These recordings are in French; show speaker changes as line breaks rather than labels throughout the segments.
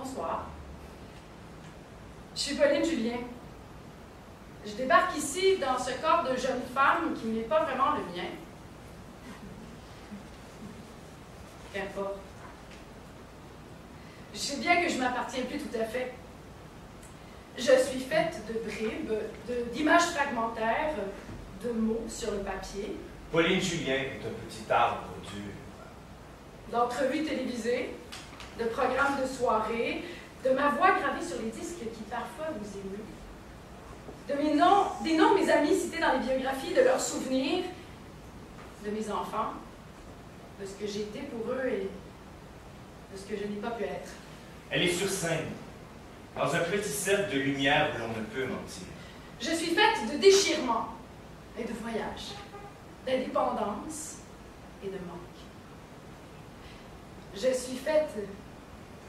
Bonsoir. Je suis Pauline Julien. Je débarque ici dans ce corps de jeune femme qui n'est pas vraiment le mien. Qu'importe. Je sais bien que je ne m'appartiens plus tout à fait. Je suis faite de bribes, d'images fragmentaires, de mots sur le papier.
Pauline Julien est un petit arbre dur.
D'entrevues télévisées, de programmes de soirée, de ma voix gravée sur les disques qui parfois vous émuent, des noms de mes amis cités dans les biographies, de leurs souvenirs, de mes enfants, de ce que j'ai été pour eux et de ce que je n'ai pas pu être.
Elle est sur scène, dans un petit cercle de lumière où l'on ne peut mentir.
Je suis faite de déchirements et de voyages, d'indépendance et de manque. Je suis faite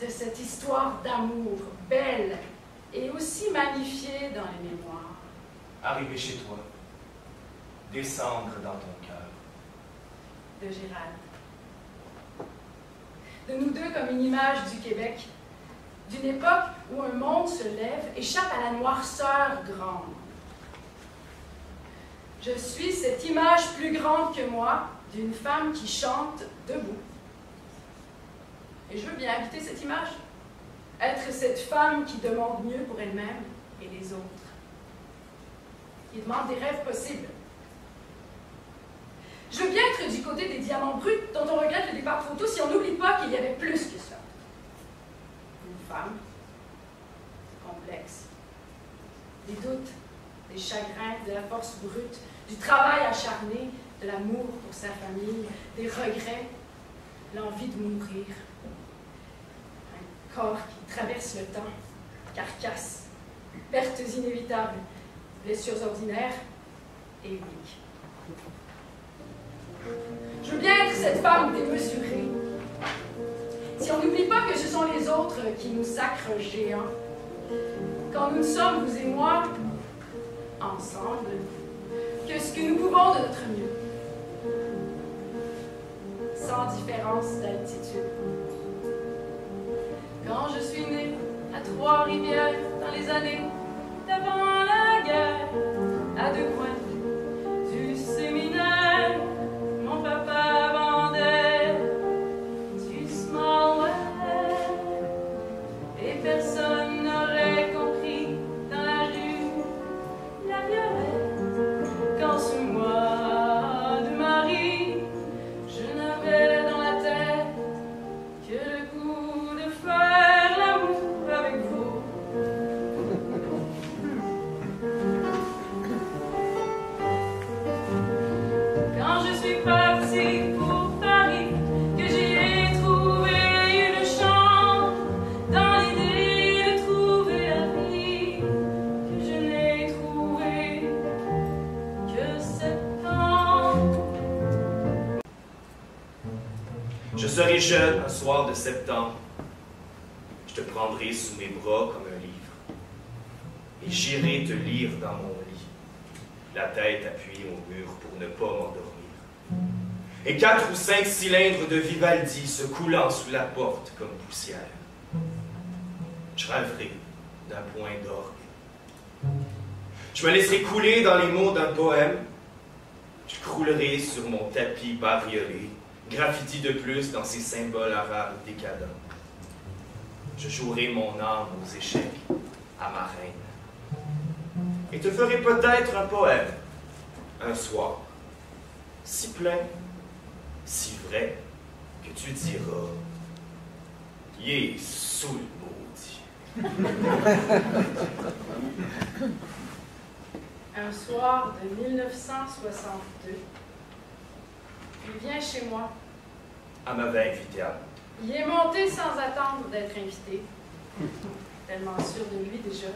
de cette histoire d'amour belle et aussi magnifiée dans les mémoires.
Arriver chez toi, descendre dans ton cœur.
De Gérald. De nous deux comme une image du Québec, d'une époque où un monde se lève, échappe à la noirceur grande. Je suis cette image plus grande que moi d'une femme qui chante debout. Et je veux bien habiter cette image, être cette femme qui demande mieux pour elle-même et les autres, qui demande des rêves possibles. Je veux bien être du côté des diamants bruts dont on regrette le départ photo si on n'oublie pas qu'il y avait plus que ça. Une femme, complexe, des doutes, des chagrins, de la force brute, du travail acharné, de l'amour pour sa famille, des regrets, l'envie de mourir. Un corps qui traverse le temps, carcasse, pertes inévitables, blessures ordinaires et uniques. Je veux bien être cette femme démesurée. Si on n'oublie pas que ce sont les autres qui nous sacrent géants, quand nous ne sommes, vous et moi, ensemble, que ce que nous pouvons de notre mieux, sans différence d'altitude. Quand je suis née à Trois-Rivières, dans les années d'avant la guerre, à deux coins du séminaire, mon papa vendait du small wear et personne n'aurait compris dans la rue la violette qu'en ce mois de Marie, je n'avais dans la tête que le goût de faire l'amour avec vous. Quand je suis partie pour Paris, que j'y ai trouvé une chambre, dans l'idée de trouver la vie, que je n'ai trouvé que 7 ans.
Je serai jeune un soir de septembre. Je te prendrai sous mes bras comme un livre. Et j'irai te lire dans mon lit, la tête appuyée au mur pour ne pas m'endormir. Et 4 ou 5 cylindres de Vivaldi se coulant sous la porte comme poussière. Je rêverai d'un point d'orgue. Je me laisserai couler dans les mots d'un poème. Je croulerai sur mon tapis bariolé, graffiti de plus dans ces symboles arabes décadents. Je jouerai mon âme aux échecs à ma reine. Et te ferai peut-être un poème, un soir, si plein, si vrai, que tu diras « Il est sous le maudit ».
Un soir de 1962, il vient chez moi.
Elle m'avait invité à
Il est monté sans attendre d'être invité, tellement sûr de lui déjà,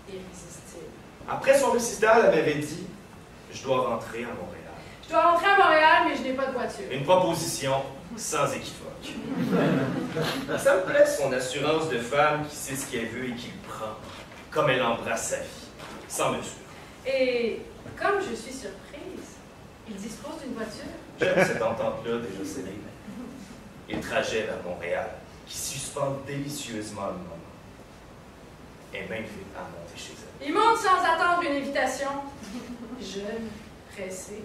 irrésistible.
Après son récital, elle m'avait dit « Je dois rentrer à Montréal ».
Je dois rentrer à Montréal, mais je n'ai pas de voiture.
Une proposition sans équivoque. Ça me plaît, son assurance de femme qui sait ce qu'elle veut et qui le prend, comme elle embrasse sa vie, sans mesure.
Et comme je suis surprise, il dispose d'une voiture.
J'aime cette entente-là déjà célèbre. Et le trajet vers Montréal. qui suspend délicieusement le moment, et m'invite à monter chez elle.
Il monte sans attendre une invitation. Jeune, pressé.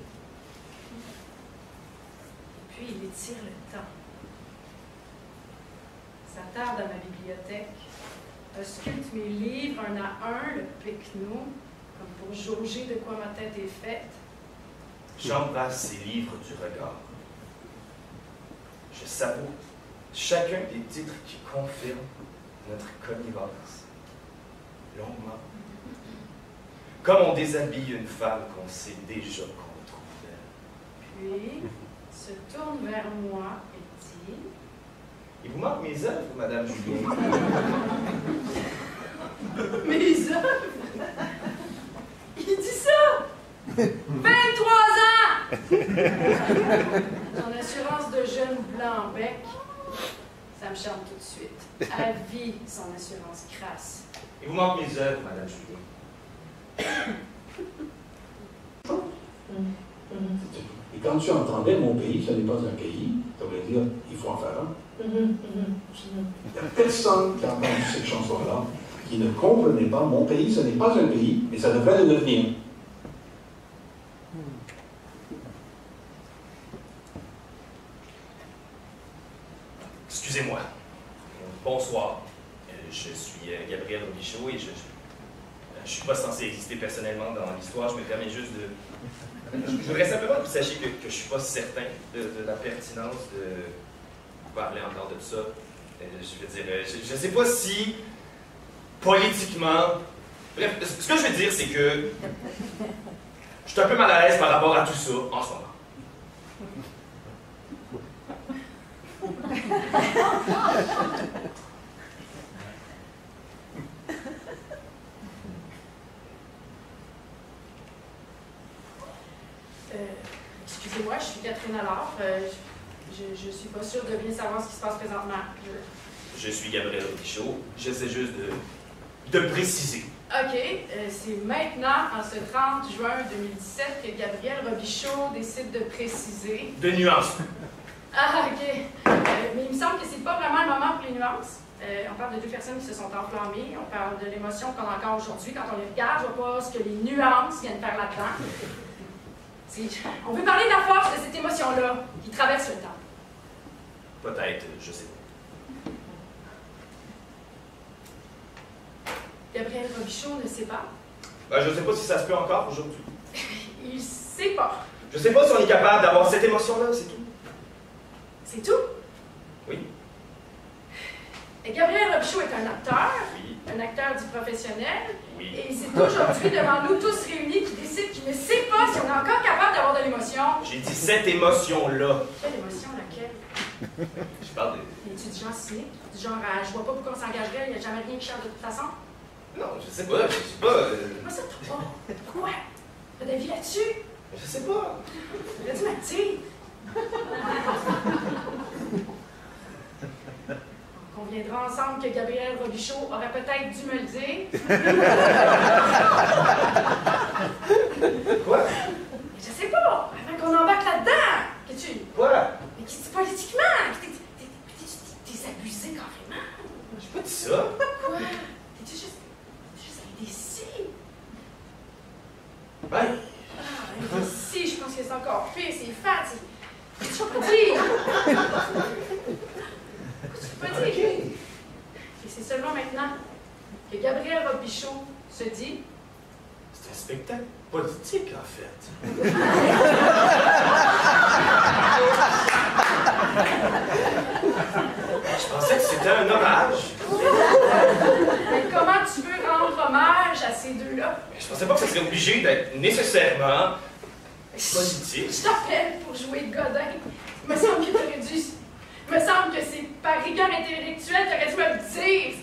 Puis il étire le temps. S'attarde à ma bibliothèque, ausculte mes livres un à un, le pique-nous, comme pour jauger de quoi ma tête est faite.
J'embrasse ces livres du regard. Je savoure chacun des titres qui confirment notre connivence. Longuement. Comme on déshabille une femme qu'on sait déjà qu'on trouve belle.
Puis se tourne vers moi et dit...
Il vous manque mes œuvres, Madame Julien.
Mes œuvres? Il dit ça! 23 ans! Ton assurance de jeune blanc bec, ça me charme tout de suite. À vie, son assurance crasse.
Il vous manque mes œuvres, Madame Julien.
Et quand tu entendais mon pays, ce n'est pas un pays, ça voulait dire il faut en faire un. Il y a personne qui a entendu cette chanson-là qui ne comprenait pas mon pays, ce n'est pas un pays, mais ça devrait le devenir.
Excusez-moi. Bonsoir. Je suis Gabriel Robichaud et je ne suis pas censé exister personnellement dans l'histoire. Je me permets juste de... Je voudrais simplement que vous sachiez que je ne suis pas certain de la pertinence de parler encore de ça. Je veux dire, je ne sais pas si politiquement... Bref, ce que je veux dire, c'est que je suis un peu mal à l'aise par rapport à tout ça en ce moment.
Excusez-moi, je suis Catherine Allard. Je suis pas sûre de bien savoir ce qui se passe présentement.
Je suis Gabriel Robichaud. J'essaie juste de préciser.
OK. C'est maintenant, en ce 30 juin 2017, que Gabriel Robichaud décide de préciser.
De nuances.
Ah, OK. Mais il me semble que c'est pas vraiment le moment pour les nuances. On parle de deux personnes qui se sont enflammées. On parle de l'émotion qu'on a encore aujourd'hui. Quand on les regarde, je vois pas ce que les nuances viennent faire là-dedans. On veut parler de la force de cette émotion-là qui traverse le temps.
Peut-être, je sais pas.
Gabriel Robichaud ne sait pas.
Ben, je sais pas si ça se peut encore aujourd'hui.
Il sait pas.
Je sais pas si on est capable d'avoir cette émotion-là, c'est tout.
C'est tout?
Oui.
Et Gabriel Robichaud est un acteur.
Oui.
Un acteur dit professionnel.
Oui.
Et c'est aujourd'hui, devant nous tous réunis, qu'il décide qu'il ne sait pas si on est encore capable d'avoir de l'émotion.
J'ai dit cette émotion-là.
Quelle émotion, laquelle?
Je parle de...
Es-tu du genre cynique? Du genre, je vois pas pourquoi on s'engagerait, il n'y a jamais rien qui change de toute façon?
Non, je sais pas, je sais pas.
Moi, ça te pas. Quoi? T'as d'avis là-dessus?
Je sais pas.
T'as dit ma tille. On conviendra ensemble que Gabriel Robichaud aurait peut-être dû me le dire.
Quoi?
Je sais pas, avant qu'on embarque là-dedans. Que tu...
Quoi?
Mais qui dit politiquement? T'es abusé carrément.
J'ai pas dit ça.
Quoi? T'es juste indécis.
Ben...
Ah, indécis, je pense que c'est encore pire, c'est fat, c'est... Tu peux pas dire. Tu peux pas dire. Et c'est seulement maintenant que Gabriel Robichaud se dit...
C'est un spectacle politique, en fait. Je pensais que c'était un hommage.
Mais comment tu veux rendre hommage à ces deux-là?
Je pensais pas que ça serait obligé d'être nécessairement politique.
Je t'appelle pour jouer de Godin. Il me semble que t'aurais dû... Il me semble que c'est par rigueur intellectuelle, t'aurais dû me le dire.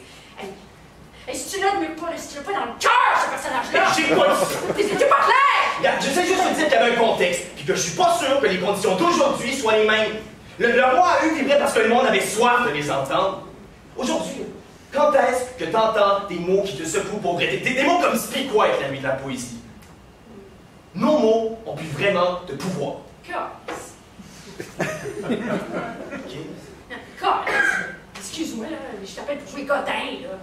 Hey, si tu l'admires pas, si tu l'as pas dans le cœur, ce personnage-là...
J'ai pas dit ça.
T'es pas clair!
Regarde, j'essaie juste de dire qu'il y avait un contexte, puis que je suis pas sûr que les conditions d'aujourd'hui soient les mêmes. Le mois a eu vibrait parce que le monde avait soif de les entendre. Aujourd'hui, quand est-ce que t'entends des mots qui te secouent pour vrai? Des mots comme speak white, la nuit de la poésie. Nos mots ont pu vraiment de pouvoir.
Casse.
Ok?
Casse. Excuse-moi.
excuse-moi, là, je t'appelle pour jouer Godin, là.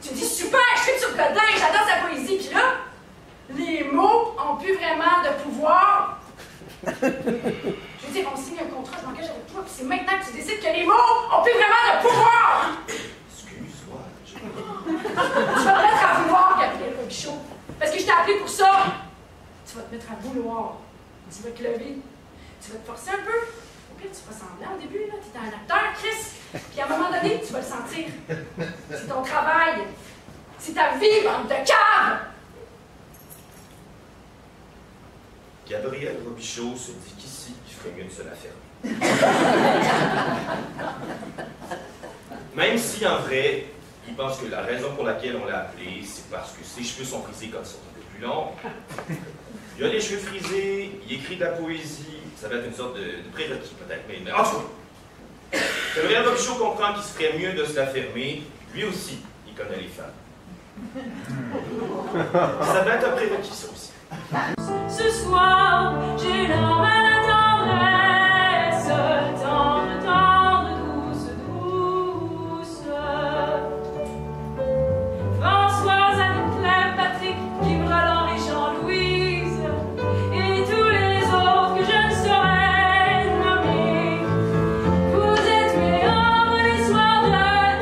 Tu me dis, super, je suis sur Godin, j'adore sa poésie, puis là, les mots ont plus vraiment de pouvoir. Je veux dire, on signe un contrat, je m'engage avec toi, puis c'est maintenant que tu décides que les mots ont plus vraiment de pouvoir.
Excuse-moi,
Tu vas te mettre à vouloir, Gabriel Robichaud, parce que je t'ai appelé pour ça. Tu vas te mettre à vouloir, tu vas te lever, tu vas te forcer un peu. Ok, tu vas semblant au début, là, t'es un acteur, Chris, puis à un moment donné, tu vas le sentir. C'est ton travail, c'est ta vie, bande de cave!
Gabriel Robichaud se dit qu'ici, il ferait mieux de se la fermer. Même si, en vrai, il pense que la raison pour laquelle on l'a appelé, c'est parce que ses cheveux sont frisés quand ils sont un peu plus longs. Il a les cheveux frisés, il écrit de la poésie, ça va être une sorte de prérequis peut-être, mais en tout cas, Gabriel Robichaud comprend qu'il se ferait mieux de se la fermer. Lui aussi, il connaît les femmes. Ça va être un prérequis, ça aussi.
Ce soir, j'ai l'âme à la tendresse, tendre, tendre, douce, douce. Françoise, Anne-Claire, Patrick, Guy Roland et Jean-Louise, et tous les autres que je ne saurais nommer. Vous êtes mes ombres les soirs de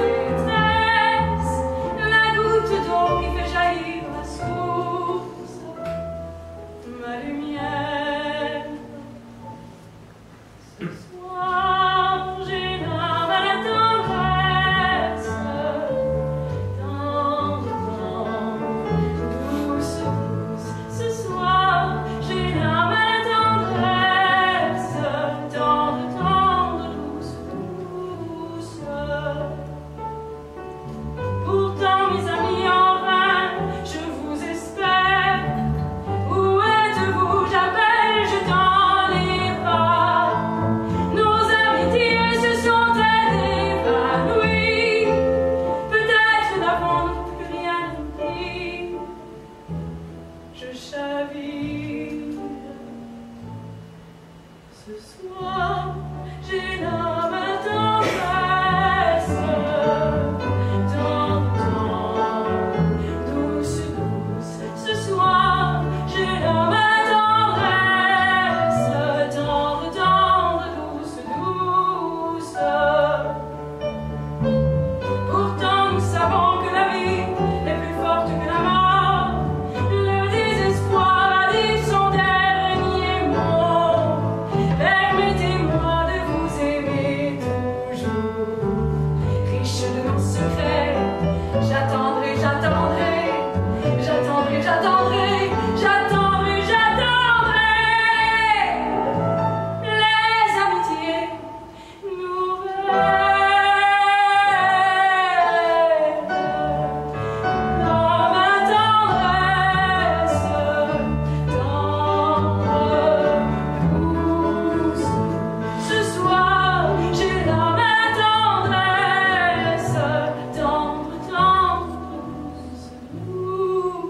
détresse, la goutte d'eau qui fait jaillir la source. Ma lumière, ce soir j'ai l'âme à la tendresse, tendre, tendre, douce, douce. Ce soir j'ai l'âme à la tendresse, tendre, tendre, douce, douce. Pourtant mes amis en vain, je vous espère. Où êtes-vous? J'appelle, je tends les bras. Nos amitiés se sont-elles évanouies? Peut-être n'avons-nous plus rien dit. Je chavire. Ce soir, j'ai l'âme à la tendresse, tendre, tendre, douce, douce. Ce soir, j'ai l'âme à la tendresse, tendre, tendre, douce, douce. Pourtant, nous savons que la vie est plus forte que la mort. Le désespoir a dit son dernier mot. Permettez-moi de vous aimer toujours. Riche de nos secrets, j'attendrai, j'attendrai, j'attendrai, j'attendrai, j'attendrai, j'attendrai les amitiés nouvelles. L'âme à la tendresse, tendre, douce. Ce soir, j'ai l'âme à la tendresse, tendre, tendre, douce, douce.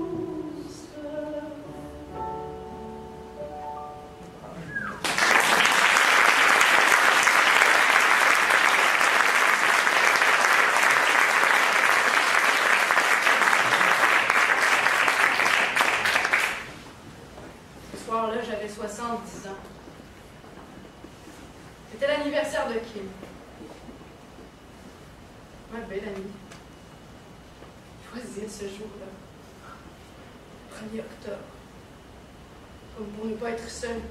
Ce soir-là, j'avais 70 ans. C'était l'anniversaire de Kim. Ma belle amie. Choisir ce jour-là. 1er octobre. Comme pour ne pas être seule.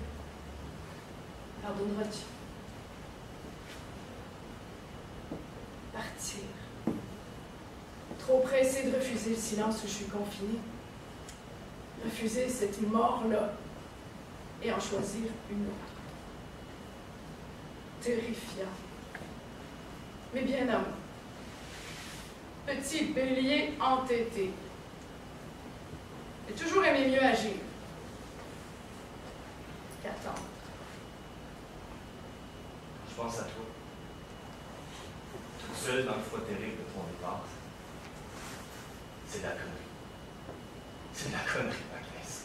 Pardonneras-tu? Partir. Trop pressée de refuser le silence où je suis confinée. Refuser cette mort-là et en choisir une autre. Terrifiant. Mais bien à moi. Petit bélier entêté. J'ai toujours aimé mieux agir qu'attendre.
Je pense à toi. Toute seule dans le froid terrible de ton départ. C'est de la connerie. C'est de la connerie, Magnès.